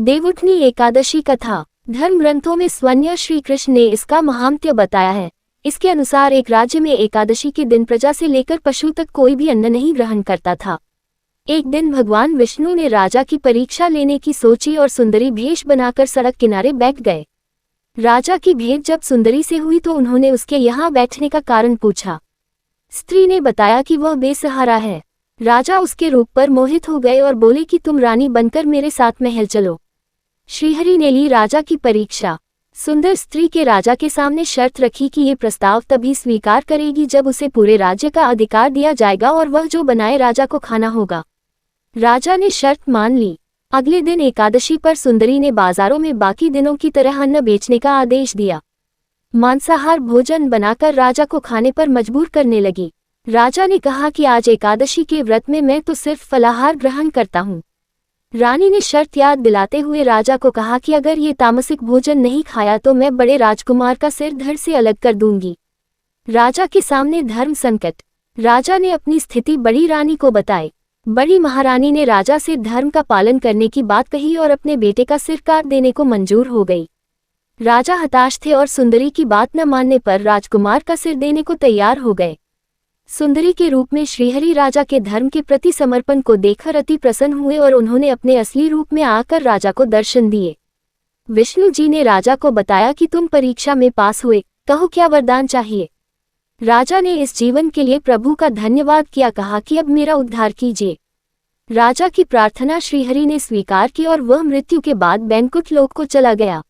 देवउठनी एकादशी कथा। धर्म ग्रंथों में स्वयं श्री कृष्ण ने इसका महात्म्य बताया है। इसके अनुसार एक राज्य में एकादशी के दिन प्रजा से लेकर पशु तक कोई भी अन्न नहीं ग्रहण करता था। एक दिन भगवान विष्णु ने राजा की परीक्षा लेने की सोची और सुंदरी भेष बनाकर सड़क किनारे बैठ गए। राजा की भेंट जब सुंदरी से हुई तो उन्होंने उसके यहाँ बैठने का कारण पूछा। स्त्री ने बताया कि वह बेसहारा है। राजा उसके रूप पर मोहित हो गए और बोले कि तुम रानी बनकर मेरे साथ महल चलो। श्रीहरि ने ली राजा की परीक्षा। सुंदर स्त्री के राजा के सामने शर्त रखी कि ये प्रस्ताव तभी स्वीकार करेगी जब उसे पूरे राज्य का अधिकार दिया जाएगा और वह जो बनाए राजा को खाना होगा। राजा ने शर्त मान ली। अगले दिन एकादशी पर सुंदरी ने बाजारों में बाकी दिनों की तरह अन्न बेचने का आदेश दिया। मांसाहार भोजन बनाकर राजा को खाने पर मजबूर करने लगी। राजा ने कहा कि आज एकादशी के व्रत में मैं तो सिर्फ फलाहार ग्रहण करता हूँ। रानी ने शर्त याद दिलाते हुए राजा को कहा कि अगर ये तामसिक भोजन नहीं खाया तो मैं बड़े राजकुमार का सिर धड़ से अलग कर दूंगी। राजा के सामने धर्म संकट। राजा ने अपनी स्थिति बड़ी रानी को बताई। बड़ी महारानी ने राजा से धर्म का पालन करने की बात कही और अपने बेटे का सिर काट देने को मंजूर हो गई। राजा हताश थे और सुंदरी की बात न मानने पर राजकुमार का सिर देने को तैयार हो गए। सुंदरी के रूप में श्रीहरि राजा के धर्म के प्रति समर्पण को देखकर अति प्रसन्न हुए और उन्होंने अपने असली रूप में आकर राजा को दर्शन दिए। विष्णु जी ने राजा को बताया कि तुम परीक्षा में पास हुए, कहो क्या वरदान चाहिए। राजा ने इस जीवन के लिए प्रभु का धन्यवाद किया, कहा कि अब मेरा उद्धार कीजिए। राजा की प्रार्थना श्रीहरि ने स्वीकार की और वह मृत्यु के बाद बैकुंठ लोक को चला गया।